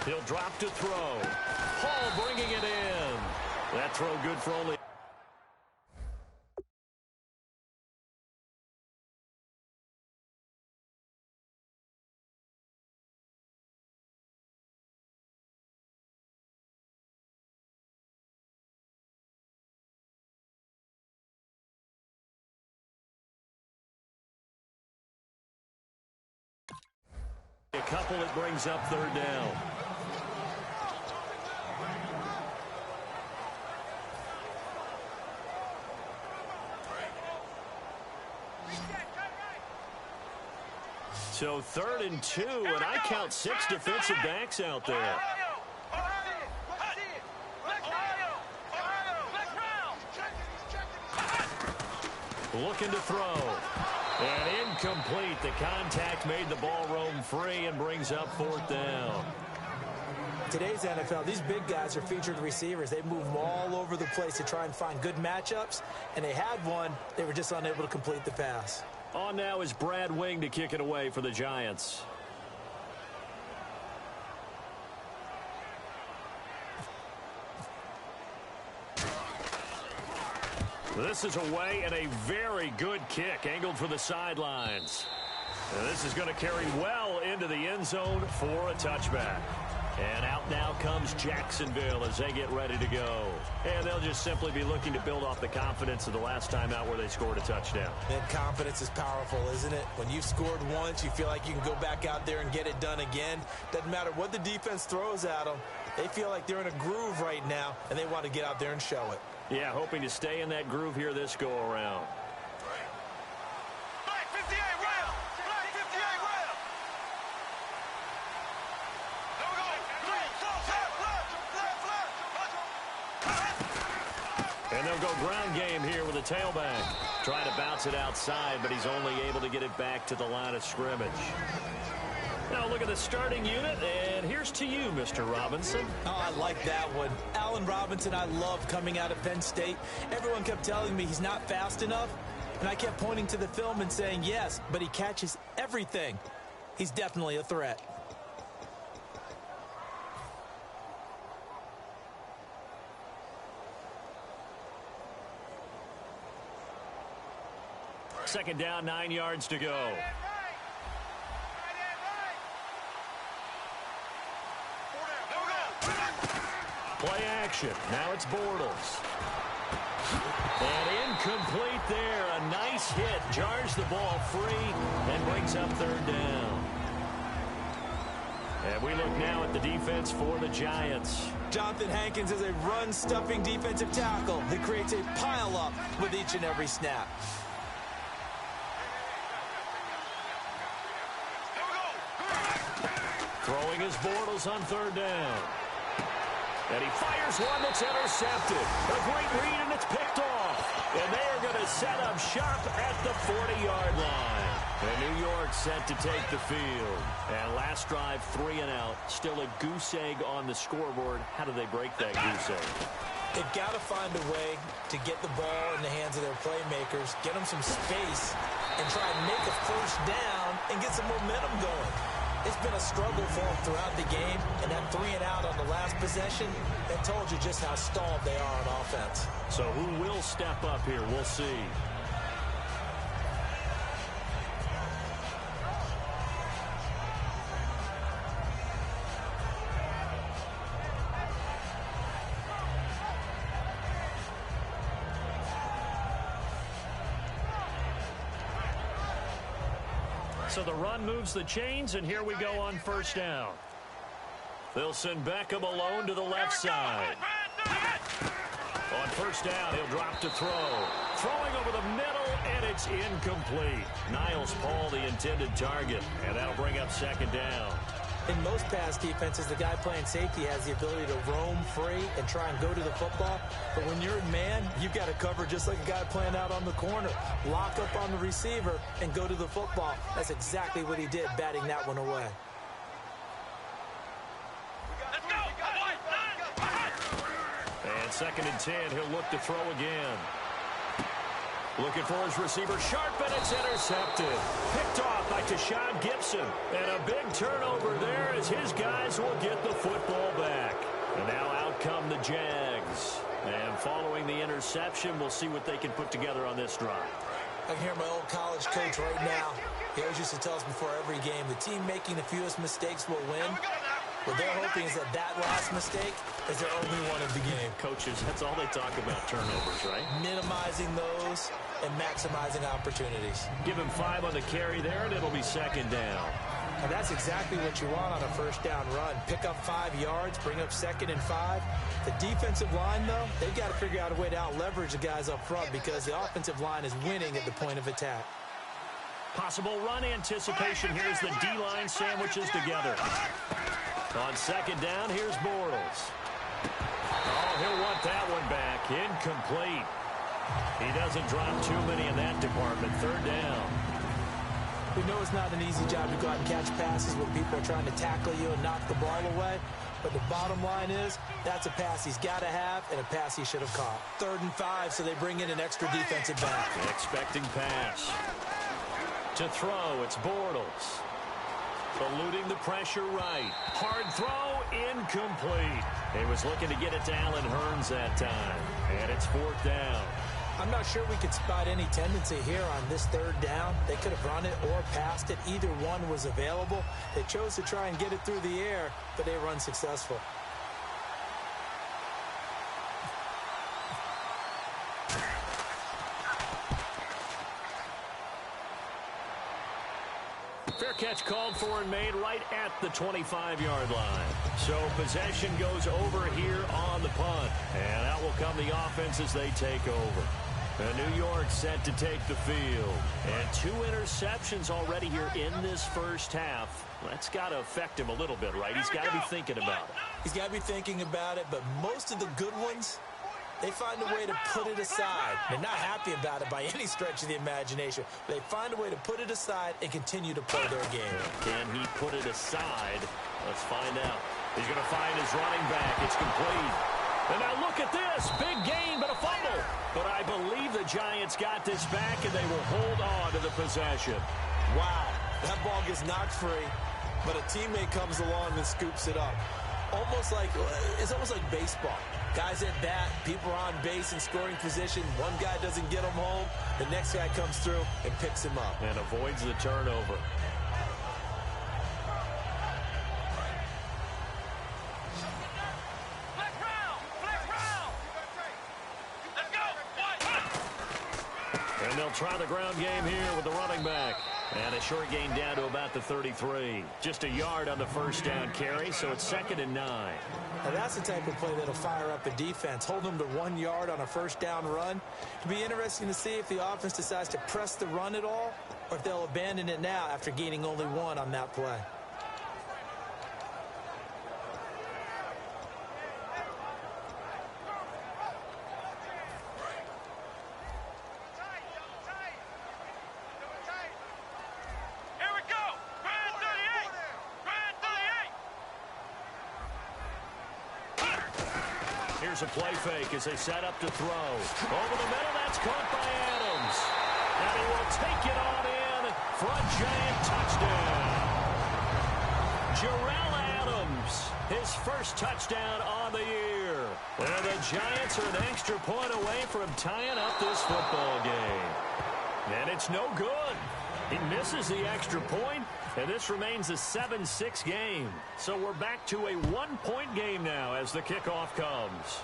He'll drop to throw. Hall bringing it in. That throw good for only. A couple that brings up third down. So 3rd and 2, and I count 6 defensive backs out there. Looking to throw. And incomplete. The contact made the ball roam free and brings up 4th down. Today's NFL, these big guys are featured receivers. They move them all over the place to try and find good matchups, and they had one. They were just unable to complete the pass. On now is Brad Wing to kick it away for the Giants. This is away and a very good kick angled for the sidelines. And this is going to carry well into the end zone for a touchback. And out now comes Jacksonville as they get ready to go. And they'll just simply be looking to build off the confidence of the last time out where they scored a touchdown. And confidence is powerful, isn't it? When you've scored once, you feel like you can go back out there and get it done again. Doesn't matter what the defense throws at them. They feel like they're in a groove right now, and they want to get out there and show it. Yeah, hoping to stay in that groove here this go-around. And they'll go ground game here with a tailback. Trying to bounce it outside, but he's only able to get it back to the line of scrimmage. Now look at the starting unit, and here's to you, Mr. Robinson. Oh, I like that one. Allen Robinson, I love coming out of Penn State. Everyone kept telling me he's not fast enough, and I kept pointing to the film and saying yes, but he catches everything. He's definitely a threat. Second down, 9 yards to go. Play action. Now it's Bortles. And incomplete there. A nice hit. Jars the ball free and brings up 3rd down. And we look now at the defense for the Giants. Jonathan Hankins is a run-stuffing defensive tackle. He creates a pile-up with each and every snap. Throwing his Bortles on 3rd down. And he fires one that's intercepted. A great read, and it's picked off. And they are going to set up shop at the 40-yard line. And New York set to take the field. And last drive, 3 and out. Still a goose egg on the scoreboard. How do they break that goose egg? They've got to find a way to get the ball in the hands of their playmakers, get them some space, and try and make a first down and get some momentum going. It's been a struggle for them throughout the game, and that 3 and out on the last possession, that told you just how stalled they are on offense. So who will step up here? We'll see. So the run moves the chains, and here we go on 1st down. They'll send Beckham alone to the left side. On 1st down, he'll drop to throw. Throwing over the middle, and it's incomplete. Niles Paul, the intended target, and that'll bring up 2nd down. In most pass defenses, the guy playing safety has the ability to roam free and try and go to the football. But when you're a man, you've got to cover just like a guy playing out on the corner. Lock up on the receiver and go to the football. That's exactly what he did, batting that one away. And 2nd and 10, he'll look to throw again. Looking for his receiver, sharp, and it's intercepted. Picked off by Tashawn Gibson. And a big turnover there as his guys will get the football back. And now out come the Jags. And following the interception, we'll see what they can put together on this drive. I can hear my old college coach right now. He always used to tell us before every game, the team making the fewest mistakes will win. What they're hoping is that that last mistake is their only one of the game. Coaches, that's all they talk about, turnovers, right? Minimizing those and maximizing opportunities. Give him 5 on the carry there, and it'll be second down. And that's exactly what you want on a first down run. Pick up 5 yards, bring up 2nd and 5. The defensive line, though, they've got to figure out a way to out-leverage the guys up front because the offensive line is winning at the point of attack. Possible run anticipation. Here's the D-line sandwiches together. On second down, here's Bortles. Oh, he'll want that one back. Incomplete. He doesn't drop too many in that department. Third down. We know it's not an easy job to go out and catch passes when people are trying to tackle you and knock the ball away. But the bottom line is, that's a pass he's got to have and a pass he should have caught. 3rd and 5, so they bring in an extra defensive back. Expecting pass. To throw, it's Bortles. Eluding the pressure right. Hard throw, incomplete. He was looking to get it to Allen Hurns that time. And it's 4th down. I'm not sure we could spot any tendency here on this 3rd down. They could have run it or passed it. Either one was available. They chose to try and get it through the air, but they were unsuccessful. Fair catch called for and made right at the 25-yard line. So possession goes over here on the punt. And out will come the offense as they take over. New York set to take the field. And 2 interceptions already here in this first half. That's got to affect him a little bit, right? He's got to be thinking about it. He's got to be thinking about it, but most of the good ones, they find a way to put it aside. They're not happy about it by any stretch of the imagination. They find a way to put it aside and continue to play their game. Can he put it aside? Let's find out. He's going to find his running back. It's complete. And now look at this. Big gain, but a fumble. But I believe the Giants got this back, and they will hold on to the possession. Wow. That ball gets knocked free, but a teammate comes along and scoops it up. It's almost like baseball. Guys at bat, people are on base in scoring position. One guy doesn't get him home. The next guy comes through and picks him up. And avoids the turnover. And they'll try the ground game here with the running back. And a short gain down to about the 33. Just a yard on the first down carry, so it's 2nd and 9. Now that's the type of play that'll fire up a defense. Hold them to 1 yard on a first down run. It'll be interesting to see if the offense decides to press the run at all, or if they'll abandon it now after gaining only 1 on that play. Here's a play fake as they set up to throw. Over the middle, that's caught by Adams. And he will take it on in for a Giant touchdown. Jarrell Adams, his first touchdown on the year. And the Giants are an extra point away from tying up this football game. And it's no good. He misses the extra point, and this remains a 7-6 game. So we're back to a 1-point game now as the kickoff comes.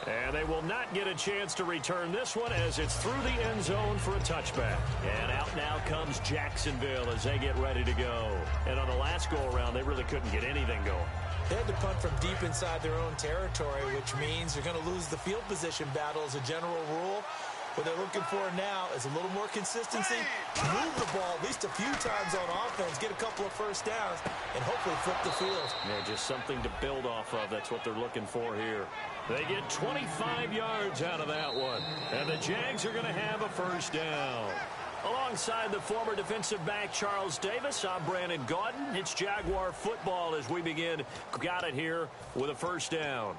And they will not get a chance to return this one as it's through the end zone for a touchback. And out now comes Jacksonville as they get ready to go. And on the last go-around, they really couldn't get anything going. They had to punt from deep inside their own territory, which means they're going to lose the field position battle as a general rule. What they're looking for now is a little more consistency, move the ball at least a few times on offense, get a couple of first downs, and hopefully flip the field. Yeah, just something to build off of. That's what they're looking for here. They get 25 yards out of that one. And the Jags are going to have a first down. Alongside the former defensive back Charles Davis, I'm Brandon Gaudin. It's Jaguar football as we begin. Got it here with a first down.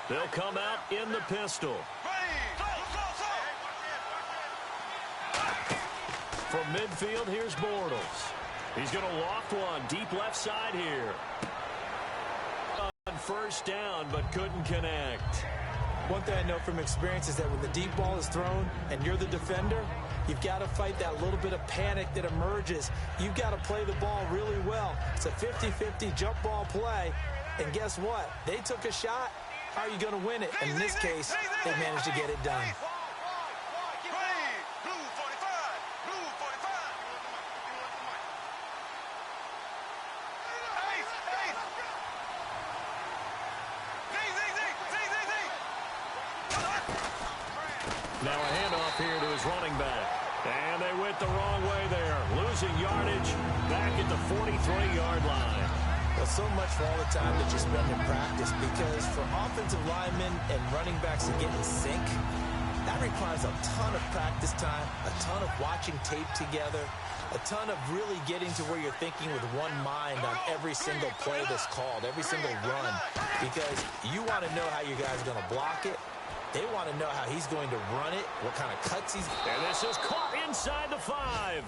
They'll come out in the pistol. From midfield, here's Bortles. He's going to loft one deep left side here. On first down, but couldn't connect. One thing I know from experience is that when the deep ball is thrown and you're the defender, you've got to fight that little bit of panic that emerges. You've got to play the ball really well. It's a 50-50 jump ball play. And guess what? They took a shot. How are you going to win it? And in this case, they managed to get it done. Now a handoff here to his running back. And they went the wrong way there. Losing yardage back at the 43-yard line. Well, so much for all the time that you spend in practice, because for offensive linemen and running backs to get in sync, that requires a ton of practice time, a ton of watching tape together, a ton of really getting to where you're thinking with one mind on every single play that's called, every single run, because you want to know how you guys are going to block it. They want to know how he's going to run it, what kind of cuts he's... And this is caught inside the 5.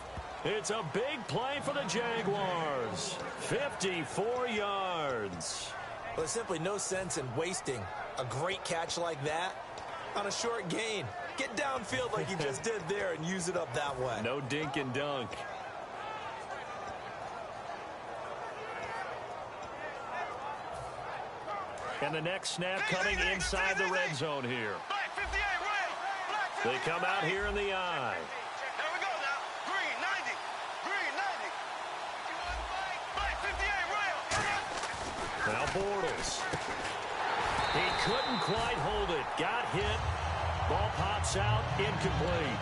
It's a big play for the Jaguars. 54 yards. Well, there's simply no sense in wasting a great catch like that on a short gain. Get downfield like you just did there and use it up that way. No dink and dunk. And the next snap coming inside the red zone here. They come out here in the eye. There we go now. Green 90. Green 90. Now Bortles. He couldn't quite hold it. Got hit. Ball pops out. Incomplete.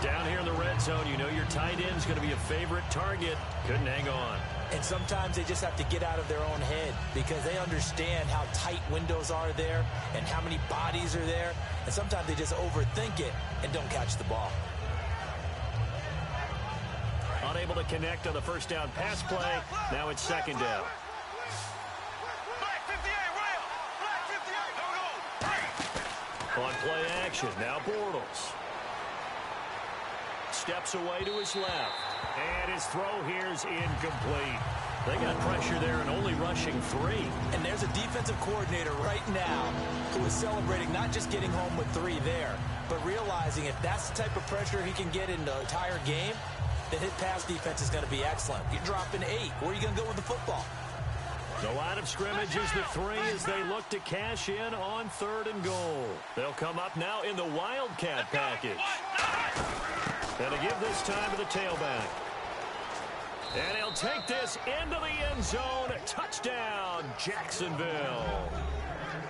Down here in the red zone, you know your tight end's going to be a favorite target. Couldn't hang on. And sometimes they just have to get out of their own head because they understand how tight windows are there and how many bodies are there. And sometimes they just overthink it and don't catch the ball. Unable to connect on the first down pass play. Now it's second down. On play action, now Bortles. Steps away to his left. And his throw here's incomplete. They got pressure there and only rushing 3. And there's a defensive coordinator right now who is celebrating not just getting home with 3 there, but realizing if that's the type of pressure he can get in the entire game, then his pass defense is going to be excellent. You're dropping 8. Where are you going to go with the football? The line of scrimmage is the 3 as they look to cash in on 3rd and goal. They'll come up now in the Wildcat package. And to give this time to the tailback. And he'll take this into the end zone. Touchdown, Jacksonville.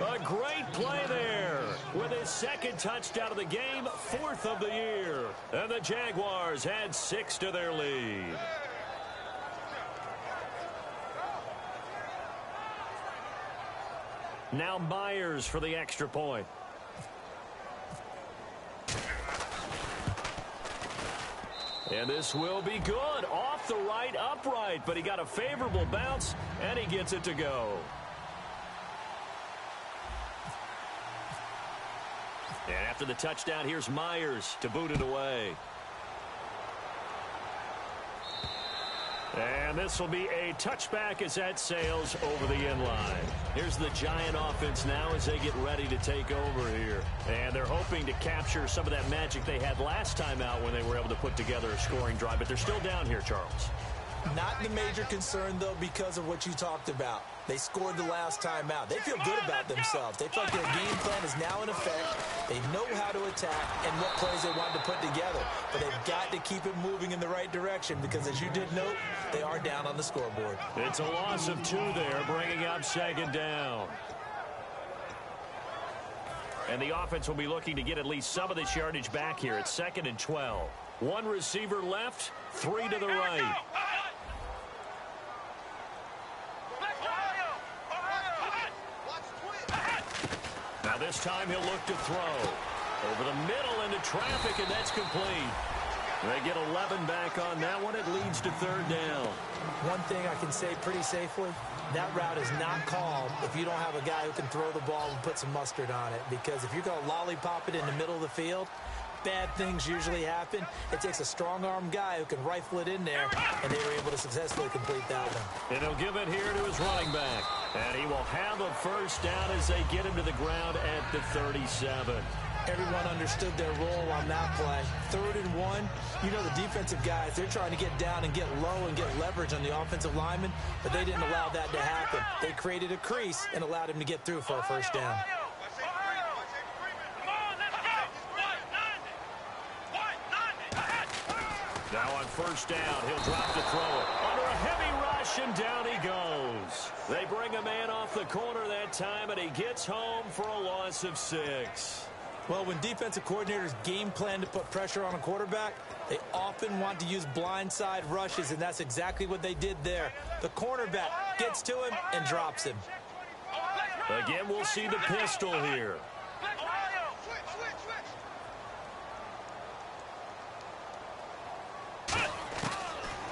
A great play there with his 2nd touchdown of the game, 4th of the year. And the Jaguars had 6 to their lead. Now Myers for the extra point. And this will be good. Off the right upright, but he got a favorable bounce, and he gets it to go. And after the touchdown, here's Myers to boot it away. And this will be a touchback as that sails over the end line. Here's the Giant offense now as they get ready to take over here. And they're hoping to capture some of that magic they had last time out when they were able to put together a scoring drive. But they're still down here, Charles. Not the major concern, though, because of what you talked about. They scored the last time out. They feel good about themselves. They feel like their game plan is now in effect. They know how to attack and what plays they want to put together. But they've got to keep it moving in the right direction because, as you did note, they are down on the scoreboard. It's a loss of 2 there, bringing up 2nd down. And the offense will be looking to get at least some of this yardage back here. It's 2nd and 12. 1 receiver left, 3 to the right. Now this time he'll look to throw. Over the middle into traffic, and that's complete. They get 11 back on that one. It leads to third down. One thing I can say pretty safely, that route is not called if you don't have a guy who can throw the ball and put some mustard on it. Because if you're going to lollipop it in the middle of the field, bad things usually happen. It takes a strong-arm guy who can rifle it in there, and they were able to successfully complete that one. And he'll give it here to his running back. And he will have a first down as they get him to the ground at the 37. Everyone understood their role on that play. 3rd and 1, you know the defensive guys, they're trying to get down and get low and get leverage on the offensive lineman, but they didn't allow that to happen. They created a crease and allowed him to get through for a first down. Now on first down, he'll drop to throw it. Under a heavy rush, and down he goes. They bring a man off the corner that time, and he gets home for a loss of 6. Well, when defensive coordinators game plan to put pressure on a quarterback, they often want to use blindside rushes, and that's exactly what they did there. The cornerback gets to him and drops him. Again, we'll see the pistol here.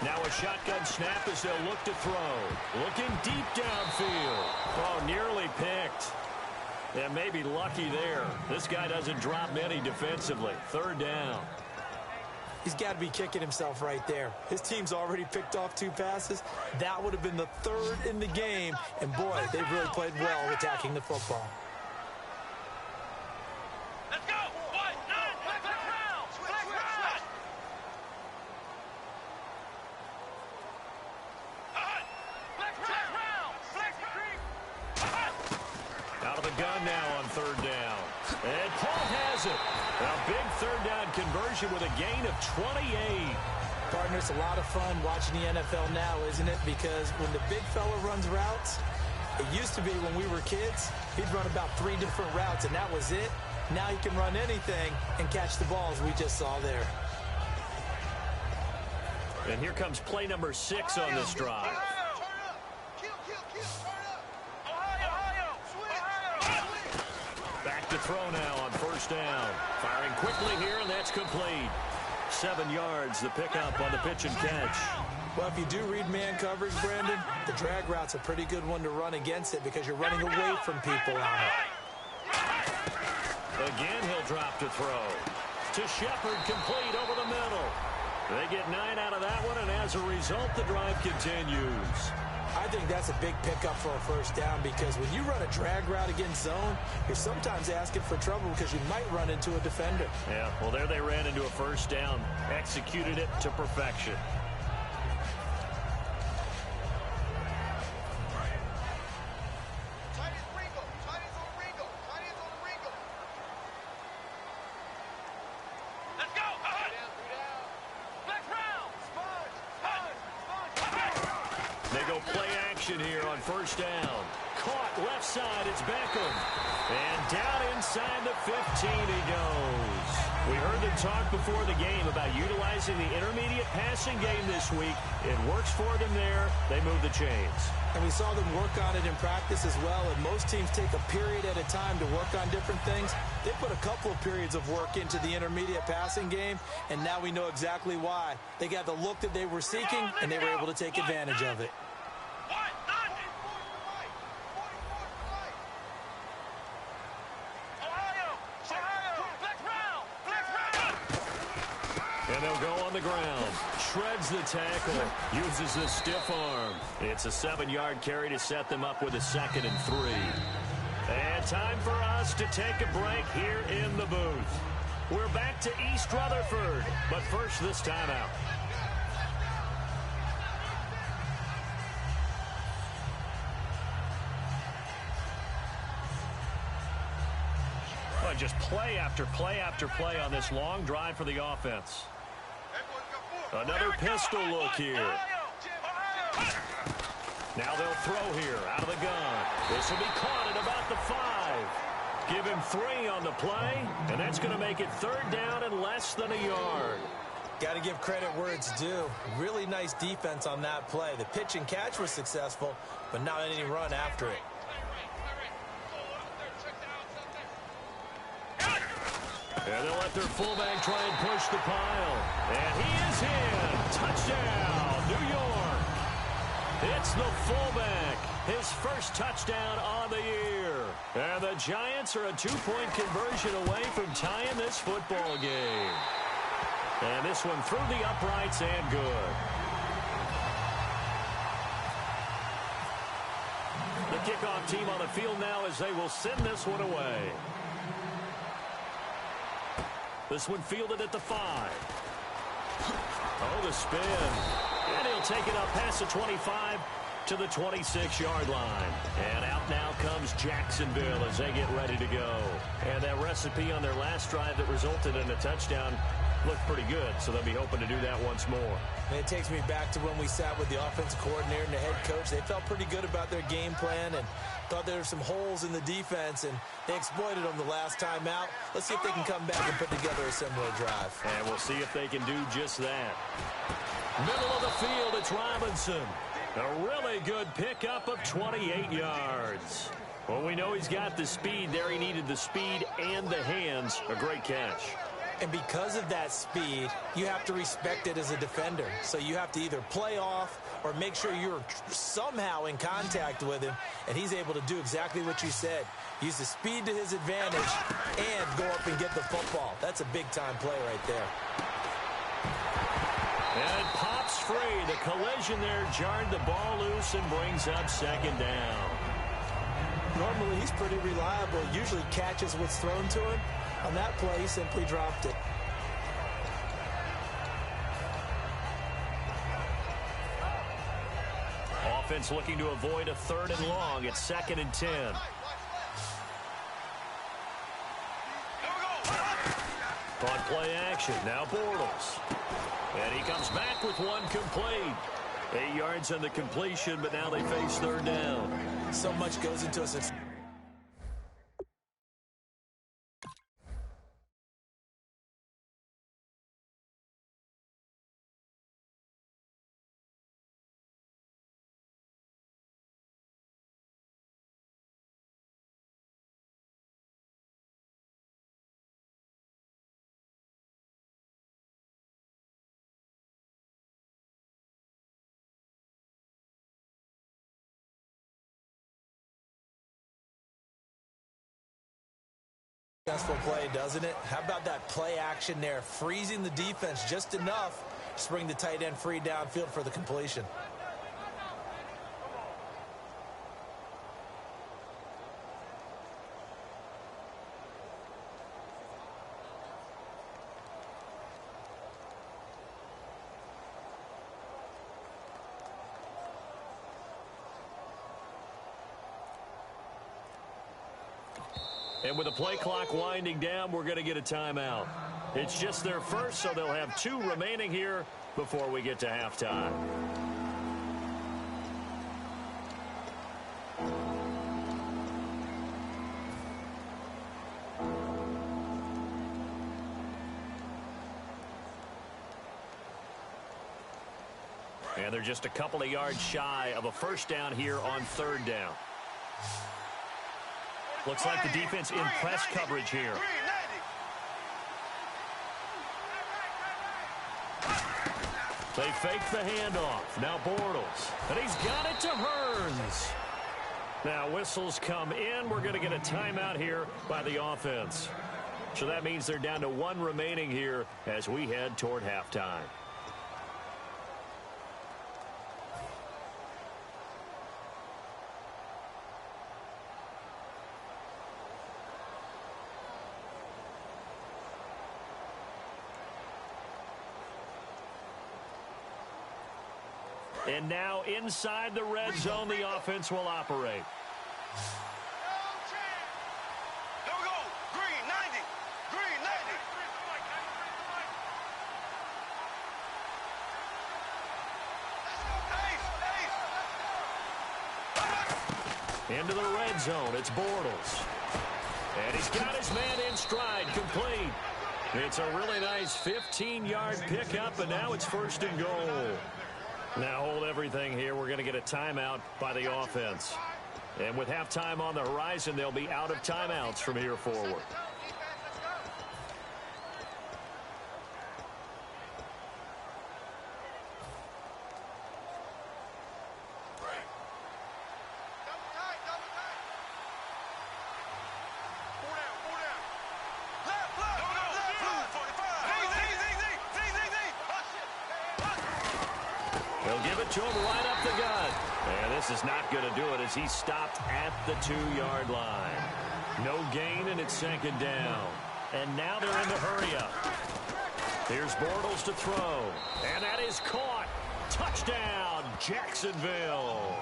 Now a shotgun snap as they'll look to throw. Looking deep downfield. Oh, nearly picked. Yeah, maybe lucky there. This guy doesn't drop many defensively. 3rd down. He's got to be kicking himself right there. His team's already picked off 2 passes. That would have been the 3rd in the game. And, boy, they've really played well attacking the football. Let's go. Out of the gun now on 3rd down. And Paul has it. A big 3rd down conversion with a gain of 28. Partner, it's a lot of fun watching the NFL now, isn't it? Because when the big fella runs routes, it used to be when we were kids, he'd run about 3 different routes, and that was it. Now he can run anything and catch the balls we just saw there. And here comes play number 6 on this drive. Back to throw now on first down. Firing quickly here, and that's complete. 7 yards, the pickup on the pitch and catch. Well, if you do read man coverage, Brandon, the drag route's a pretty good one to run against it because you're running away from people on it. Again, he'll drop to throw. To Shepard, complete over the middle. They get 9 out of that one, and as a result, the drive continues. I think that's a big pickup for a first down because when you run a drag route against zone, you're sometimes asking for trouble because you might run into a defender. Yeah, well, there they ran into a first down. Executed it to perfection. Here on first down. Caught left side, it's Beckham. And down inside the 15 he goes. We heard them talk before the game about utilizing the intermediate passing game this week. It works for them there. They move the chains. And we saw them work on it in practice as well. And most teams take a period at a time to work on different things. They put a couple of periods of work into the intermediate passing game, and now we know exactly why. They got the look that they were seeking, and they were able to take advantage of it. And they'll go on the ground. Shreds the tackle. Uses the stiff arm. It's a 7-yard carry to set them up with a 2nd and 3. And time for us to take a break here in the booth. We're back to East Rutherford. But first, this timeout. Well, just play after play after play on this long drive for the offense. Another pistol look here. Now they'll throw here out of the gun. This will be caught at about the 5. Give him 3 on the play, and that's going to make it 3rd down and less than a yard. Got to give credit where it's due. Really nice defense on that play. The pitch and catch was successful, but not any run after it. And they'll let their fullback try and push the pile. And he is in. Touchdown, New York. It's the fullback. His first touchdown on the year. And the Giants are a 2-point conversion away from tying this football game. And this one through the uprights and good. The kickoff team on the field now as they will send this one away. This one fielded at the 5. Oh, the spin. And he'll take it up past the 25 to the 26-yard line. And out now comes Jacksonville as they get ready to go. And that recipe on their last drive that resulted in a touchdown looked pretty good, so they'll be hoping to do that once more. And it takes me back to when we sat with the offensive coordinator and the head coach. They felt pretty good about their game plan and thought there were some holes in the defense, and they exploited them the last time out. Let's see if they can come back and put together a similar drive. And we'll see if they can do just that. Middle of the field, it's Robinson. A really good pickup of 28 yards. Well, we know he's got the speed there. He needed the speed and the hands. A great catch. And because of that speed, you have to respect it as a defender. So you have to either play off or make sure you're somehow in contact with him. And he's able to do exactly what you said. Use the speed to his advantage and go up and get the football. That's a big-time play right there. And it pops free. The collision there jarred the ball loose and brings up second down. Normally, he's pretty reliable. Usually catches what's thrown to him. On that play, he simply dropped it. Offense looking to avoid a 3rd and long. It's 2nd and 10. On play action, now Bortles. And he comes back with one complete. 8 yards on the completion, but now they face 3rd down. So much goes into a success. Successful play, doesn't it? How about that play action there, freezing the defense just enough to bring the tight end free downfield for the completion. And with the play clock winding down, we're going to get a timeout. It's just their first, so they'll have 2 remaining here before we get to halftime. And they're just a couple of yards shy of a first down here on 3rd down. Looks like the defense in press coverage here. They fake the handoff. Now Bortles. And he's got it to Hearns. Now whistles come in. We're going to get a timeout here by the offense. So that means they're down to 1 remaining here as we head toward halftime. And now inside the red zone, the offense will operate. There we go. Green, 90. Green, 90. Into the red zone, it's Bortles. And he's got his man in stride, complete. It's a really nice 15-yard pickup, and now it's 1st and goal. Now hold everything here. We're going to get a timeout by the offense. And with halftime on the horizon, they'll be out of timeouts from here forward. give it to him right up the gut. And this is not going to do it as he stopped at the 2-yard line. No gain, and it's second down. And now they're in the hurry-up. Here's Bortles to throw. And that is caught. Touchdown, Jacksonville.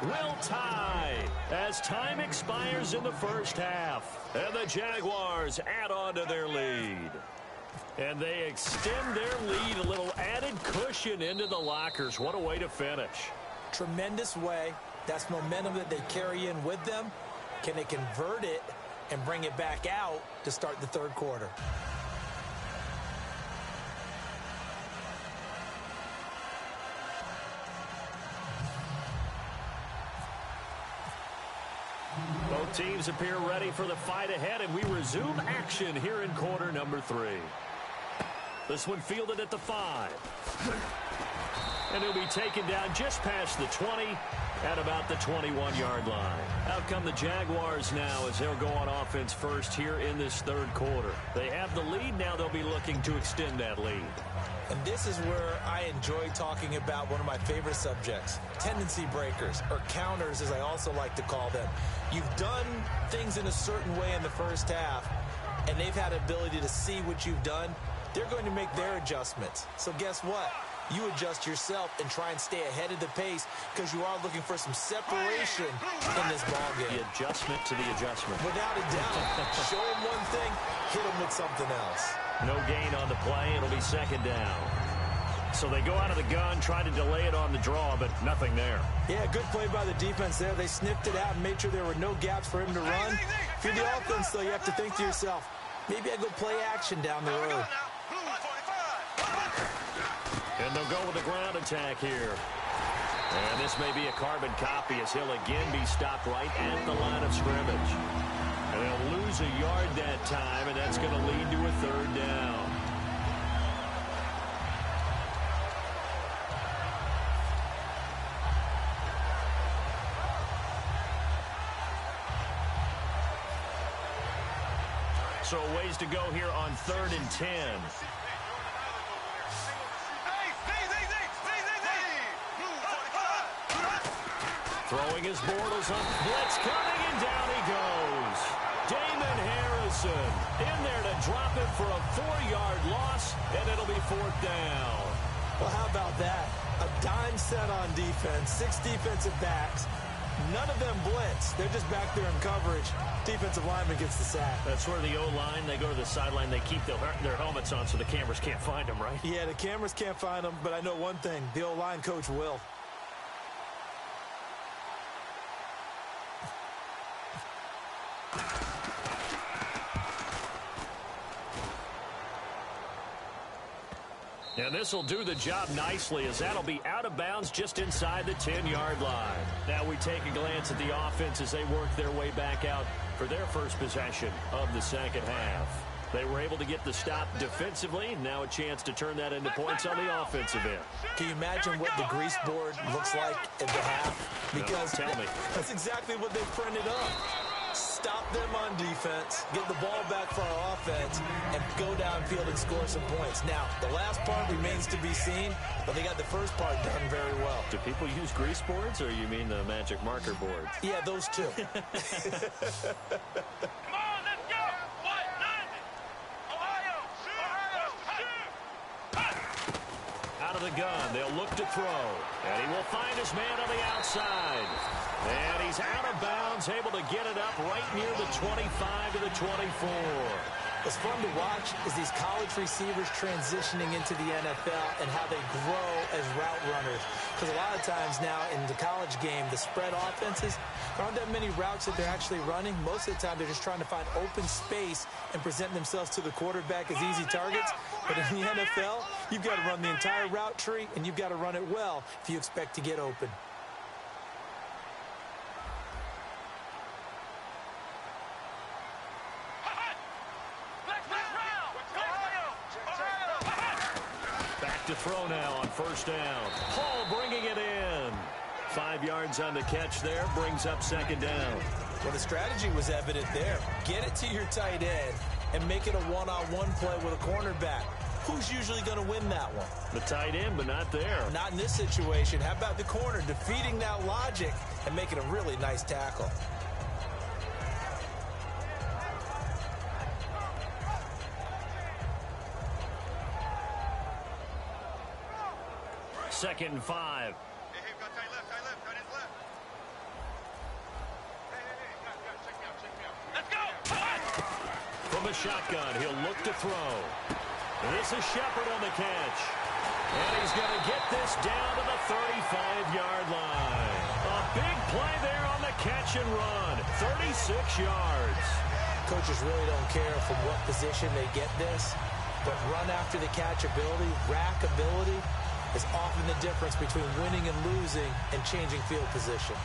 Well tied as time expires in the first half. And the Jaguars add on to their lead. And they extend their lead, a little added cushion into the lockers. What a way to finish. Tremendous way. That's momentum that they carry in with them. Can they convert it and bring it back out to start the third quarter? Both teams appear ready for the fight ahead, and we resume action here in quarter number 3. This one fielded at the 5. And he'll be taken down just past the 20 at about the 21-yard line. Out come the Jaguars now as they'll go on offense first here in this third quarter. They have the lead. Now they'll be looking to extend that lead. And this is where I enjoy talking about one of my favorite subjects, tendency breakers, or counters as I also like to call them. You've done things in a certain way in the first half, and they've had the ability to see what you've done. They're going to make their adjustments. So guess what? You adjust yourself and try and stay ahead of the pace because you are looking for some separation in this ballgame. The adjustment to the adjustment. Without a doubt. Show them one thing, hit them with something else. No gain on the play. It'll be second down. So they go out of the gun, try to delay it on the draw, but nothing there. Yeah, good play by the defense there. They sniffed it out and made sure there were no gaps for him to run. If you're the offense, though, you have to think to yourself, maybe I go play action down the road. And they'll go with the ground attack here. And this may be a carbon copy as he'll again be stopped right at the line of scrimmage. And they'll lose a yard that time, and that's going to lead to a third down. So a ways to go here on 3rd and 10. Throwing his Bortles on. Blitz coming, and down he goes. Damon Harrison in there to drop it for a 4-yard loss, and it'll be 4th down. Well, how about that? A dime set on defense, 6 defensive backs. None of them blitz. They're just back there in coverage. Defensive lineman gets the sack. That's where the O-line, they go to the sideline, they keep their helmets on so the cameras can't find them, right? Yeah, the cameras can't find them, but I know one thing. The O-line coach will. And this will do the job nicely as that'll be out of bounds just inside the 10-yard line. Now we take a glance at the offense as they work their way back out for their first possession of the second half. They were able to get the stop defensively. Now a chance to turn that into points on the offensive end. Can you imagine what the grease board looks like at the half? Because no, tell me. That's exactly what they printed up. Stop them on defense, get the ball back for our offense, and go downfield and score some points. Now, the last part remains to be seen, but they got the first part done very well. Do people use grease boards, or you mean the magic marker boards? Yeah, those two. Out of the gun, they'll look to throw. And he will find his man on the outside. And he's out of bounds, able to get it up right near the 25 to the 24. What's fun to watch is these college receivers transitioning into the NFL and how they grow as route runners. Because a lot of times now in the college game, the spread offenses, there aren't that many routes that they're actually running. Most of the time, they're just trying to find open space and present themselves to the quarterback as easy targets. But in the NFL, you've got to run the entire route tree, and you've got to run it well if you expect to get open. To throw now on first down. Hall bringing it in. 5 yards on the catch there, brings up second down. Well, the strategy was evident there. Get it to your tight end and make it a one-on-one play with a cornerback. Who's usually going to win that one? The tight end, but not there. Not in this situation. How about the corner defeating that logic and making a really nice tackle? Second and 5. Hey, got tight left, tight end's left. Check me out. Let's go! From a shotgun, he'll look to throw. This is Shepard on the catch. And he's going to get this down to the 35-yard line. A big play there on the catch and run. 36 yards. Coaches really don't care from what position they get this, but run after the catch ability, rack ability, is often the difference between winning and losing and changing field position.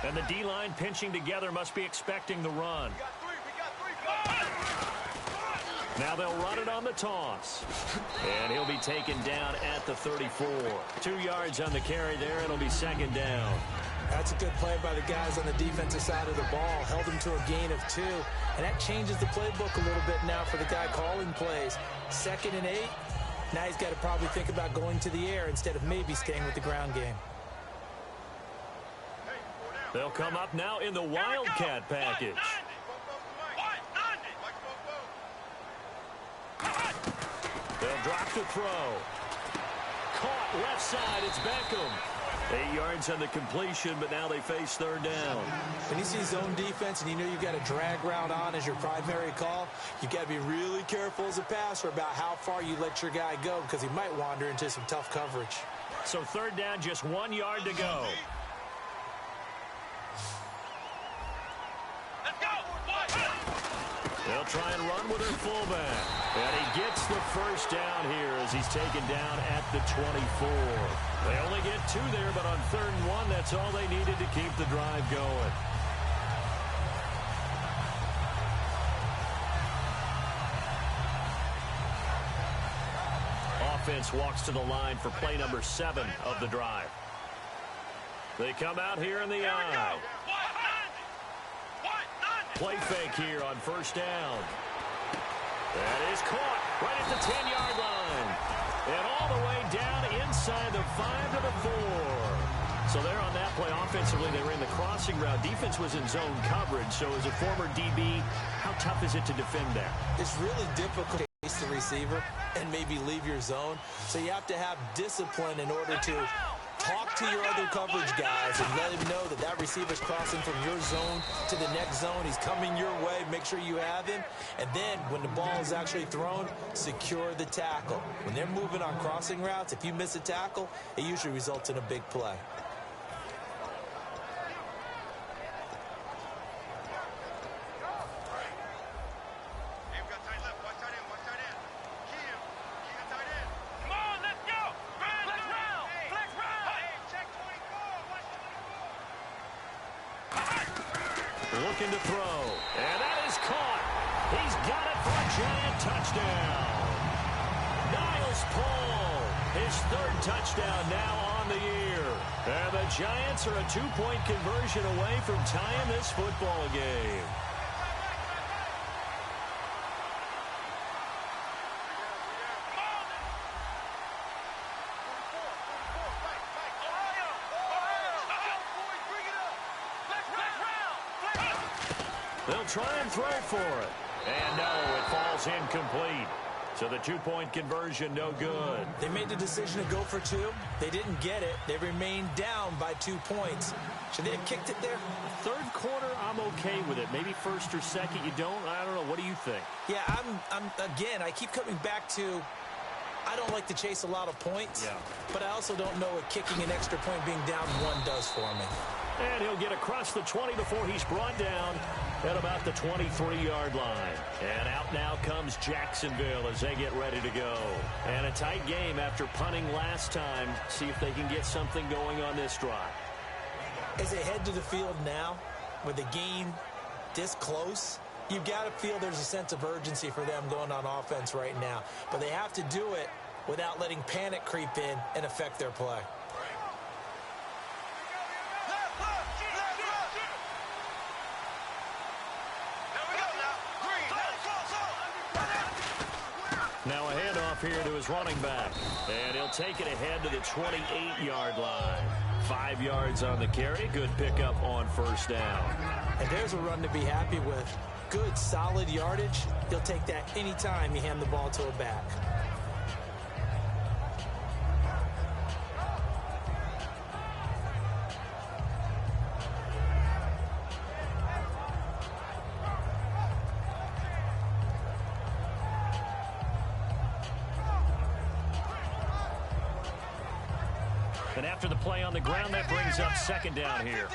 And the D-line pinching together must be expecting the run. We got three. Now they'll run it on the toss. And he'll be taken down at the 34. 2 yards on the carry there. It'll be second down. That's a good play by the guys on the defensive side of the ball. Held him to a gain of 2. And that changes the playbook a little bit now for the guy calling plays. 2nd and 8. Now he's got to probably think about going to the air instead of maybe staying with the ground game. They'll come up now in the Wildcat package. They'll drop to throw. Caught left side. It's Beckham. 8 yards on the completion, but now they face third down. When you see zone defense and you know you've got a drag route on as your primary call, you've got to be really careful as a passer about how far you let your guy go because he might wander into some tough coverage. So third down, just 1 yard to go. They'll try and run with their fullback. And he gets the first down here as he's taken down at the 24. They only get 2 there, but on 3rd and 1, that's all they needed to keep the drive going. Offense walks to the line for play number 7 of the drive. They come out here in the eye. Play fake here on first down. That is caught right at the 10-yard line. And all the way down inside the 5 to the 4. So there on that play, offensively, they ran the crossing route. Defense was in zone coverage. So as a former DB, how tough is it to defend that? It's really difficult to chase the receiver and maybe leave your zone. So you have to have discipline in order to talk to your other coverage guys and let him know that that receiver's crossing from your zone to the next zone. He's coming your way. Make sure you have him. And then when the ball is actually thrown, secure the tackle. When they're moving on crossing routes, if you miss a tackle, it usually results in a big play. Looking to throw, and that is caught. He's got it for a giant touchdown. Niles Paul, his 3rd touchdown now on the year. And the Giants are a 2-point conversion away from tying this football game. They'll try and throw for it. And no, it falls incomplete. So the 2-point conversion, no good. They made the decision to go for 2. They didn't get it. They remained down by 2 points. Should they have kicked it there? 3rd quarter, I'm okay with it. Maybe 1st or 2nd, you don't. I don't know. What do you think? Yeah, again, I keep coming back to I don't like to chase a lot of points. Yeah. But I also don't know what kicking an extra point being down 1 does for me. And he'll get across the 20 before he's brought down at about the 23-yard line. And out now comes Jacksonville as they get ready to go. And a tight game after punting last time. See if they can get something going on this drive. As they head to the field now, with the game this close, you've got to feel there's a sense of urgency for them going on offense right now. But they have to do it without letting panic creep in and affect their play. off here to his running back. And he'll take it ahead to the 28-yard line. 5 yards on the carry. Good pickup on first down. And there's a run to be happy with. Good, solid yardage. He'll take that anytime you hand the ball to a back. And after the play on the ground, that brings up second down here.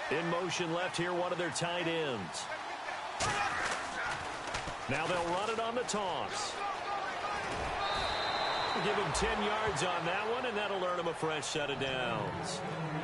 In motion left here, one of their tight ends. Now they'll run it on the toss. Give him 10 yards on that one, and that'll earn him a fresh set of downs.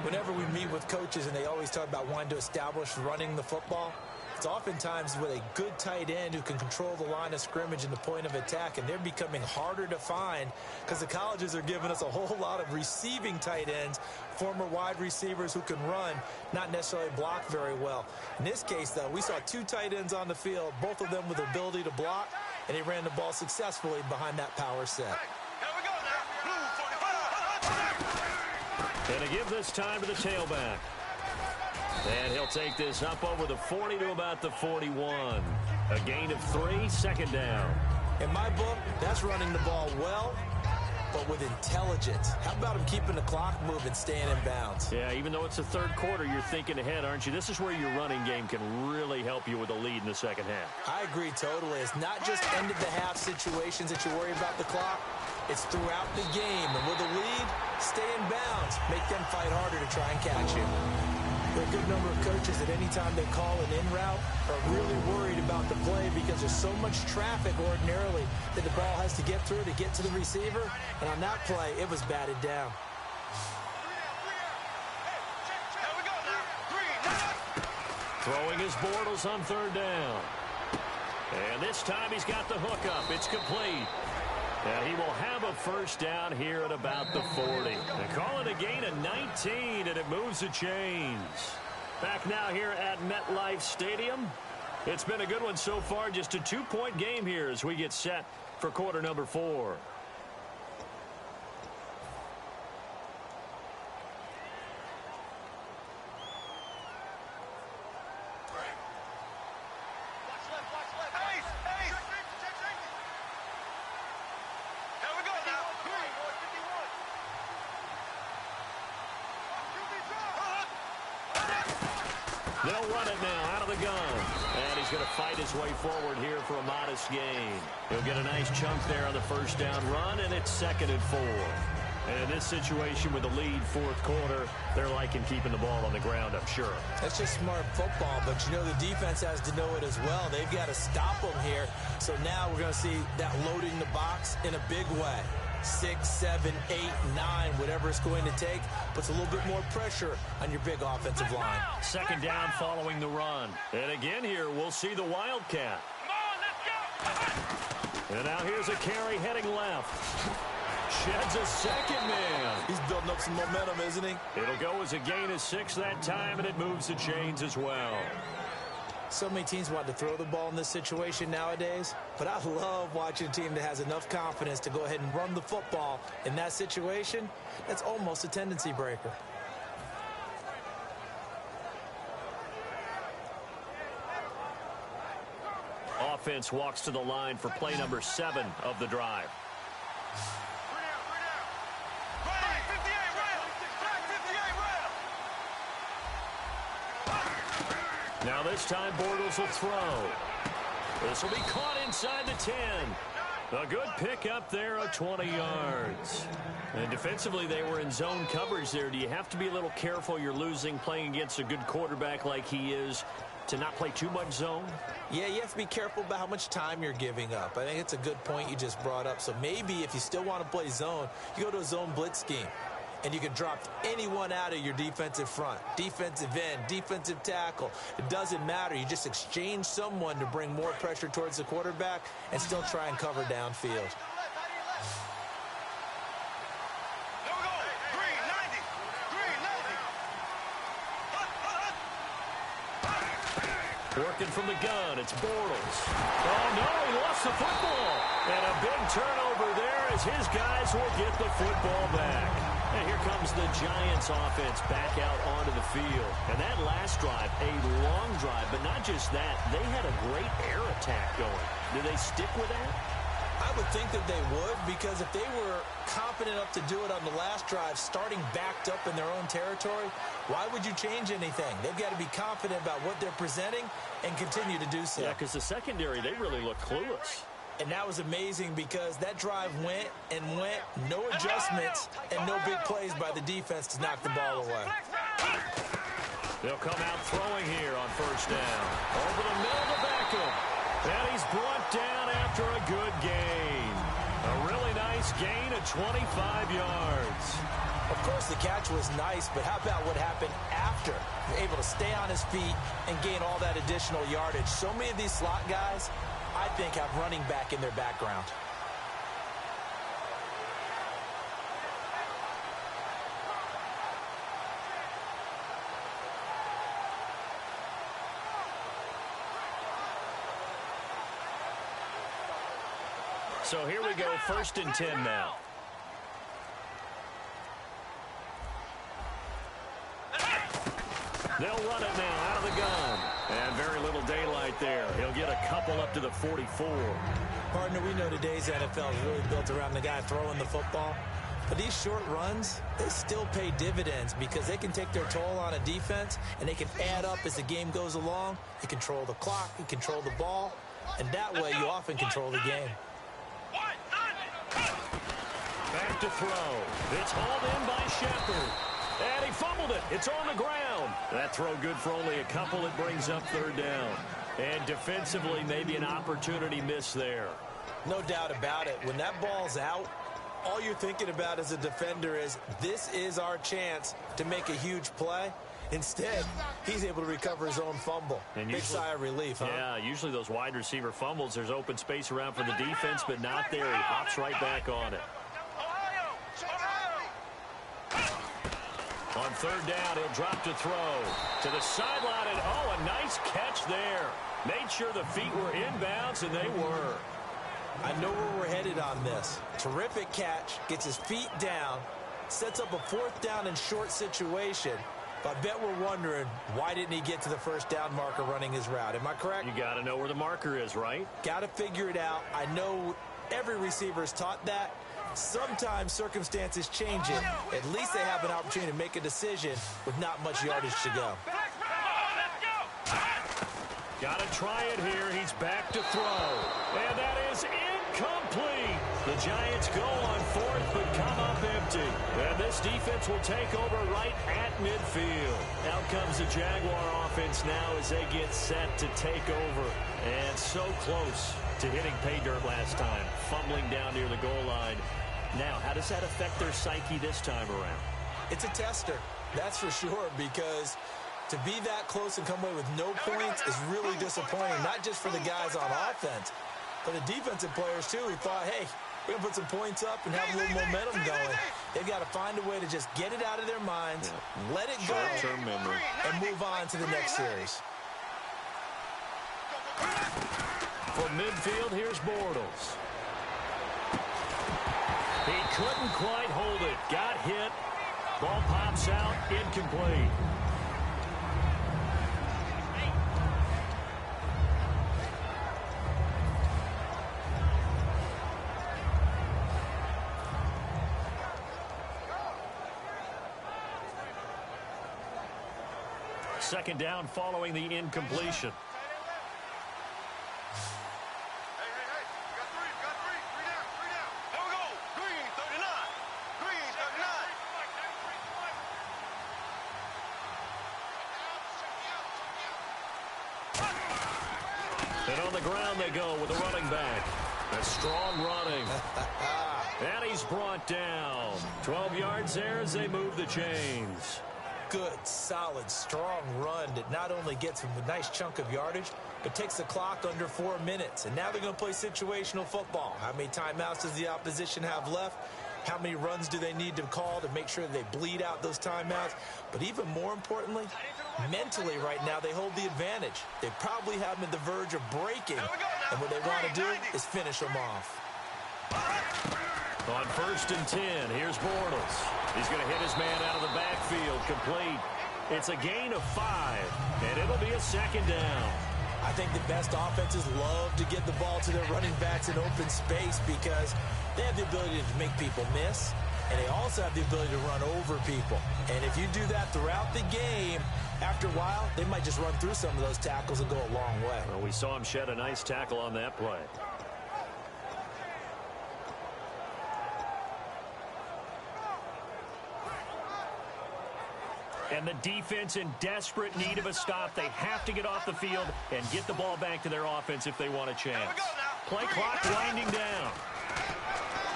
Whenever we meet with coaches and they always talk about wanting to establish running the football, it's oftentimes with a good tight end who can control the line of scrimmage and the point of attack, and they're becoming harder to find because the colleges are giving us a whole lot of receiving tight ends, former wide receivers who can run, not necessarily block very well. In this case, though, we saw two tight ends on the field, both of them with the ability to block, and he ran the ball successfully behind that power set. And to give this time to the tailback. And he'll take this up over the 40 to about the 41. A gain of 3, second down. In my book, that's running the ball well, but with intelligence. How about him keeping the clock moving, staying in bounds? Yeah, even though it's the third quarter, you're thinking ahead, aren't you? This is where your running game can really help you with a lead in the second half. I agree totally. It's not just end-of-the-half situations that you worry about the clock. It's throughout the game. And with a lead, stay in bounds. Make them fight harder to try and catch you. There are a good number of coaches that any time they call an in route are really worried about the play because there's so much traffic ordinarily that the ball has to get through to get to the receiver. And on that play, it was batted down. Throwing his Bortles on third down. And this time he's got the hook up. It's complete. And he will have a first down here at about the 40. They call it a gain of 19, and it moves the chains. Back now here at MetLife Stadium. It's been a good one so far. Just a 2-point game here as we get set for quarter number 4. They'll run it now out of the gun. And he's going to fight his way forward here for a modest gain. He'll get a nice chunk there on the first down run, and it's 2nd and 4. And in this situation with the lead fourth quarter, they're liking keeping the ball on the ground, I'm sure. That's just smart football, but you know the defense has to know it as well. They've got to stop them here. So now we're going to see that loading the box in a big way. 6, 7, 8, 9, whatever it's going to take, puts a little bit more pressure on your big offensive line. Second down following the run. And again here, we'll see the Wildcat. And now here's a carry heading left. Sheds a second man. He's building up some momentum, isn't he? It'll go as a gain of 6 that time, and it moves the chains as well. So many teams want to throw the ball in this situation nowadays, but I love watching a team that has enough confidence to go ahead and run the football in that situation. That's almost a tendency breaker. Offense walks to the line for play number 7 of the drive. Now this time Bortles will throw. This will be caught inside the 10. A good pickup there of 20 yards. And defensively they were in zone coverage there. Do you have to be a little careful you're losing playing against a good quarterback like he is to not play too much zone? Yeah, you have to be careful about how much time you're giving up. I think it's a good point you just brought up. So maybe if you still want to play zone, you go to a zone blitz scheme. And you can drop anyone out of your defensive front, defensive end, defensive tackle. It doesn't matter. You just exchange someone to bring more pressure towards the quarterback and still try and cover downfield. Working from the gun, it's Bortles. Oh, no, he lost the football. And a big turnover there as his guys will get the football back. And here comes the Giants offense back out onto the field. And that last drive, a long drive, but not just that. They had a great air attack going. Do they stick with that? I would think that they would, because if they were confident enough to do it on the last drive, starting backed up in their own territory, why would you change anything? They've got to be confident about what they're presenting and continue to do so. Yeah, because the secondary, they really look clueless. And that was amazing because that drive went and went, no adjustments, and no big plays by the defense to knock the ball away. They'll come out throwing here on first down. Over the middle to Beckham. And he's brought down after a good gain. A really nice gain of 25 yards. Of course, the catch was nice, but how about what happened after? Able to stay on his feet and gain all that additional yardage. So many of these slot guys, I think, have running back in their background. So here we go, 1st and 10 now. They'll run it now out of the gun. And very little daylight there. He'll get a couple up to the 44. Partner, we know today's NFL is really built around the guy throwing the football. But these short runs, they still pay dividends because they can take their toll on a defense and they can add up as the game goes along. You control the clock, you control the ball, and that way you often control the game. Back to throw. It's hauled in by Shepard. And he fumbled it. It's on the ground. That throw good for only a couple. It brings up 3rd down. And defensively, maybe an opportunity miss there. No doubt about it. When that ball's out, all you're thinking about as a defender is, this is our chance to make a huge play. Instead, he's able to recover his own fumble. And big sigh of relief, huh? Yeah, usually those wide receiver fumbles, there's open space around for the defense, but not there. He hops right back on it. On 3rd down, he'll drop to throw. To the sideline, and oh, a nice catch there. Made sure the feet were inbounds, and they were. I know where we're headed on this. Terrific catch, gets his feet down, sets up a 4th down and short situation. But I bet we're wondering, why didn't he get to the 1st down marker running his route? Am I correct? You got to know where the marker is, right? Got to figure it out. I know every receiver is taught that. Sometimes circumstances change it. At least they have an opportunity to make a decision with not much yardage to go. Got to try it here. He's back to throw. And that is incomplete. The Giants go on 4th but come up empty. And this defense will take over right at midfield. Out comes the Jaguar offense now as they get set to take over. And so close to hitting pay dirt last time. Fumbling down near the goal line. Now, how does that affect their psyche this time around? It's a tester, that's for sure, because to be that close and come away with no points is really disappointing, not just for the guys on offense, but the defensive players, too, who thought, hey, we're going to put some points up and have a little momentum going. They've got to find a way to just get it out of their minds, let it go, short-term memory, and move on to the next series. For midfield, here's Bortles. He couldn't quite hold it. Got hit. Ball pops out. Incomplete. Second down following the incompletion. And on the ground they go with a running back. A strong running. And he's brought down. 12 yards there as they move the chains. Good, solid, strong run that not only gets him a nice chunk of yardage, but takes the clock under 4 minutes. And now they're going to play situational football. How many timeouts does the opposition have left? How many runs do they need to call to make sure they bleed out those timeouts? But even more importantly, mentally right now, they hold the advantage. They probably have them at the verge of breaking, and what they want to do is finish them off. On 1st and 10, here's Bortles. He's going to hit his man out of the backfield, complete. It's a gain of 5, and it'll be a 2nd down. I think the best offenses love to get the ball to their running backs in open space because they have the ability to make people miss, and they also have the ability to run over people. And if you do that throughout the game, after a while, they might just run through some of those tackles and go a long way. Well, we saw him shed a nice tackle on that play. And the defense in desperate need of a stop. They have to get off the field and get the ball back to their offense if they want a chance. Play clock winding down.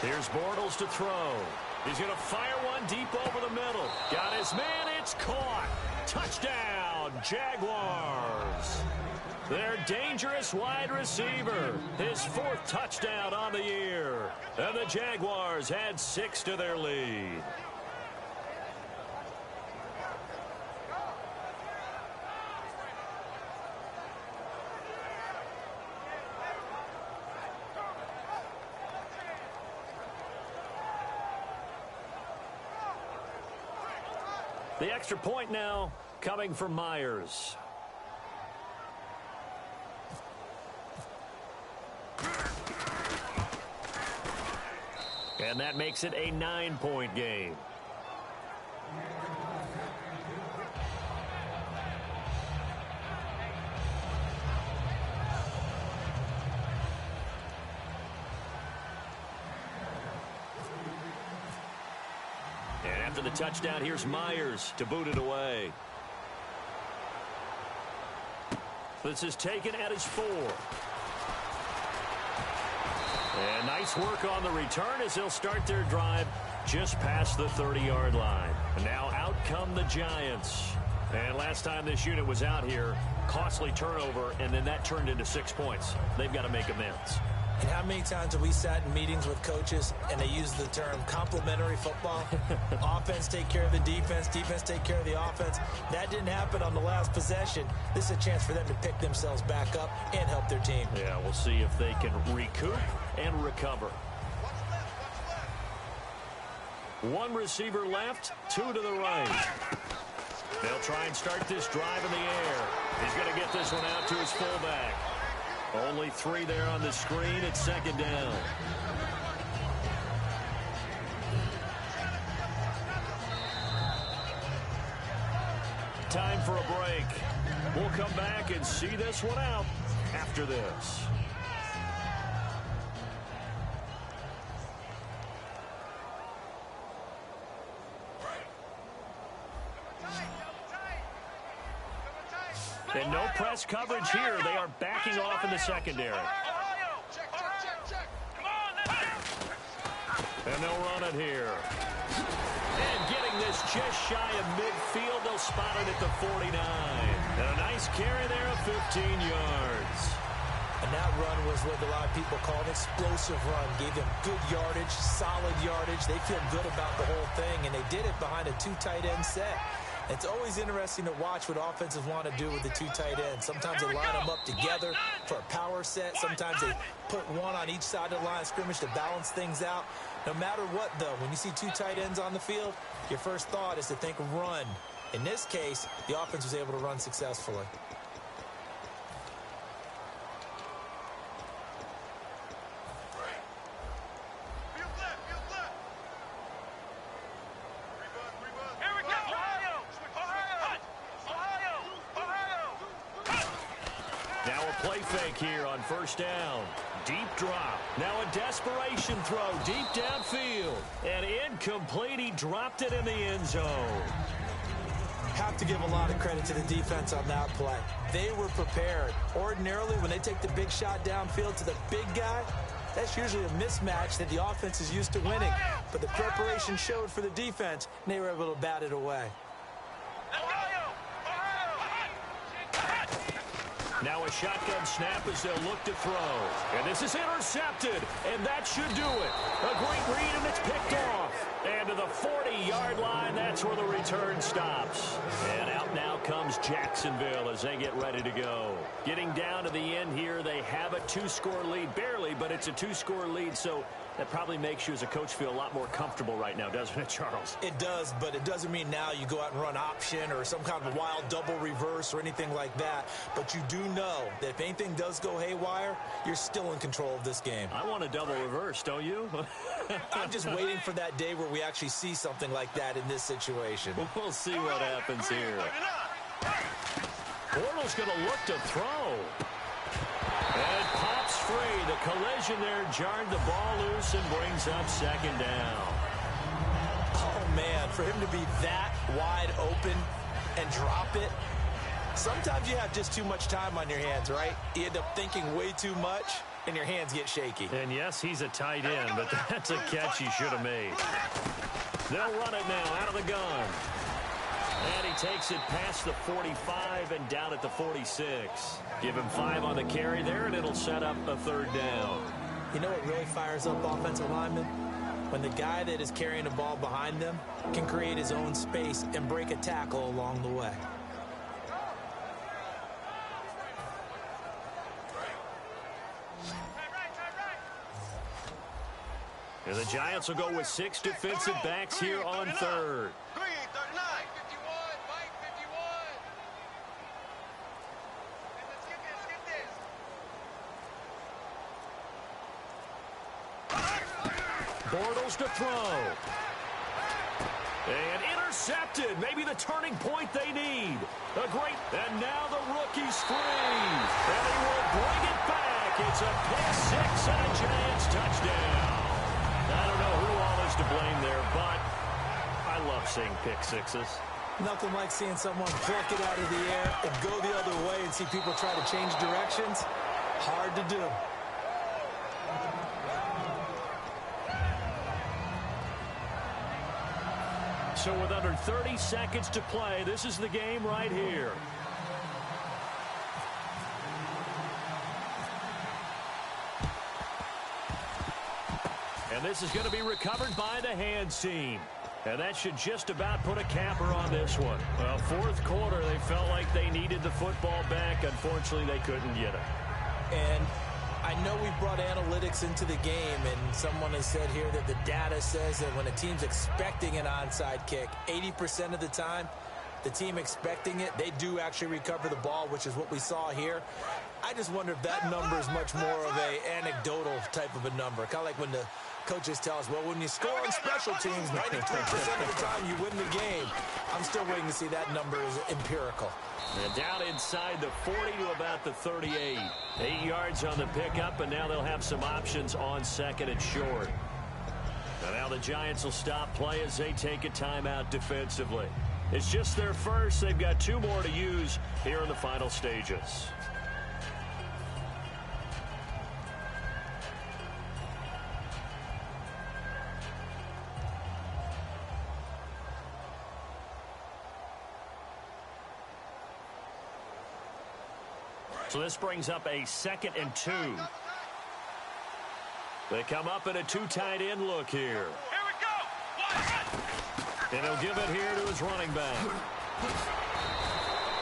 Here's Bortles to throw. He's going to fire one deep over the middle. Got his man. It's caught. Touchdown, Jaguars. Their dangerous wide receiver. His 4th touchdown on the year. And the Jaguars add 6 to their lead. The extra point now coming from Myers. And that makes it a 9-point game. And after the touchdown, here's Myers to boot it away. This is taken at his 4. And nice work on the return as they'll start their drive just past the 30-yard line. And now out come the Giants. And last time this unit was out here, costly turnover, and then that turned into 6 points. They've got to make amends. And how many times have we sat in meetings with coaches and they use the term complementary football? Offense take care of the defense, defense take care of the offense. That didn't happen on the last possession. This is a chance for them to pick themselves back up and help their team. Yeah, we'll see if they can recoup and recover. 1 receiver left, 2 to the right. They'll try and start this drive in the air. He's going to get this one out to his fullback. Only 3 there on the screen. It's 2nd down. Time for a break. We'll come back and see this one out after this. And no press coverage here. They are backing off in the secondary. And they'll run it here. And getting this just shy of midfield, they'll spot it at the 49. And a nice carry there of 15 yards. And that run was what a lot of people call an explosive run. Gave them good yardage, solid yardage. They feel good about the whole thing, and they did it behind a 2 tight end set. It's always interesting to watch what offenses want to do with the 2 tight ends. Sometimes they line them up together for a power set. Sometimes they put one on each side of the line of scrimmage to balance things out. No matter what, though, when you see 2 tight ends on the field, your first thought is to think run. In this case, the offense was able to run successfully. Here on 1st down. Deep drop. Now a desperation throw deep downfield. And incomplete. He dropped it in the end zone. Have to give a lot of credit to the defense on that play. They were prepared. Ordinarily, when they take the big shot downfield to the big guy, that's usually a mismatch that the offense is used to winning. But the preparation showed for the defense, and they were able to bat it away. Now a shotgun snap as they'll look to throw. And this is intercepted, and that should do it. A great read, and it's picked off. And to the 40-yard line, that's where the return stops. And out now comes Jacksonville as they get ready to go. Getting down to the end here, they have a 2-score lead. Barely, but it's a 2-score lead, so that probably makes you as a coach feel a lot more comfortable right now, doesn't it, Charles? It does, but it doesn't mean now you go out and run option or some kind of wild double reverse or anything like that. But you do know that if anything does go haywire, you're still in control of this game. I want a double reverse, don't you? I'm just waiting for that day where we actually see something like that in this situation. We'll see what happens here. Bortles going to look to throw. And pops free. The collision there jarred the ball loose and brings up second down. Oh, man, for him to be that wide open and drop it, sometimes you have just too much time on your hands, right? You end up thinking way too much, and your hands get shaky. And, yes, he's a tight end, but that's a catch he should have made. They'll run it now out of the gun. And he takes it past the 45 and down at the 46. Give him 5 on the carry there, and it'll set up a third down. You know what really fires up offensive linemen? When the guy that is carrying the ball behind them can create his own space and break a tackle along the way. And the Giants will go with 6 defensive backs here on third. Bortles to throw. And intercepted. Maybe the turning point they need. A great, and now the rookie's free. And he will bring it back. It's a pick 6 and a Giants touchdown. I don't know who all is to blame there, but I love seeing pick 6s. Nothing like seeing someone pluck it out of the air and go the other way and see people try to change directions. Hard to do. So with under 30 seconds to play, this is the game right here. And this is going to be recovered by the hands team. And that should just about put a capper on this one. Well, fourth quarter, they felt like they needed the football back. Unfortunately, they couldn't get it. And I know we brought analytics into the game, and someone has said here that the data says that when a team's expecting an onside kick, 80% of the time, the team expecting it, they do actually recover the ball, which is what we saw here. I just wonder if that number is much more of a anecdotal type of a number. Kind of like when the coaches tell us, well, when you score on special teams, 93% of the time you win the game. I'm still waiting to see that number is empirical. And down inside the 40 to about the 38. 8 yards on the pickup, and now they'll have some options on second and short. And now the Giants will stop play as they take a timeout defensively. It's just their first. They've got 2 more to use here in the final stages. So this brings up a 2nd and 2. They come up in a 2 tight end look here. Here we go. And he'll give it here to his running back.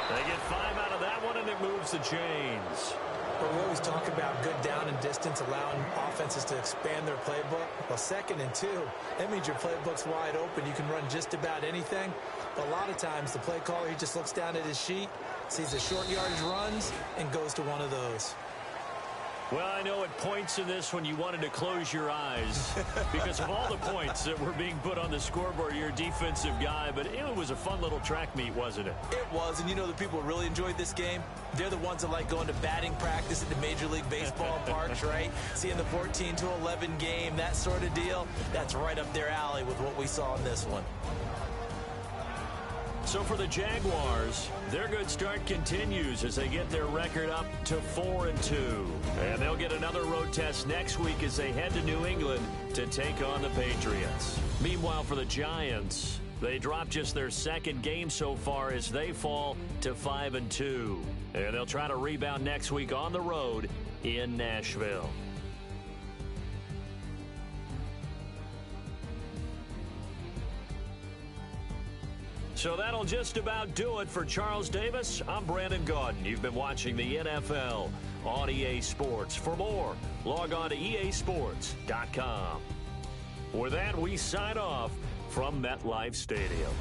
They get 5 out of that one, and it moves the chains. Well, we always talk about good down and distance, allowing offenses to expand their playbook. Well, 2nd and 2, that means your playbook's wide open. You can run just about anything. But a lot of times, the play caller, he just looks down at his sheet, sees the short yardage runs, and goes to one of those. Well, I know at points in this when you wanted to close your eyes because of all the points that were being put on the scoreboard. You're a defensive guy, but it was a fun little track meet, wasn't it? It was, and you know the people who really enjoyed this game? They're the ones that like going to batting practice at the Major League Baseball parks, right? Seeing the 14-11 game, that sort of deal. That's right up their alley with what we saw in this one. So for the Jaguars, their good start continues as they get their record up to 4-2. And they'll get another road test next week as they head to New England to take on the Patriots. Meanwhile, for the Giants, They dropped just their second game so far as they fall to 5-2. And they'll try to rebound next week on the road in Nashville. So that'll just about do it for Charles Davis. I'm Brandon Gaudin. You've been watching the NFL on EA Sports. For more, log on to easports.com. With that, we sign off from MetLife Stadium.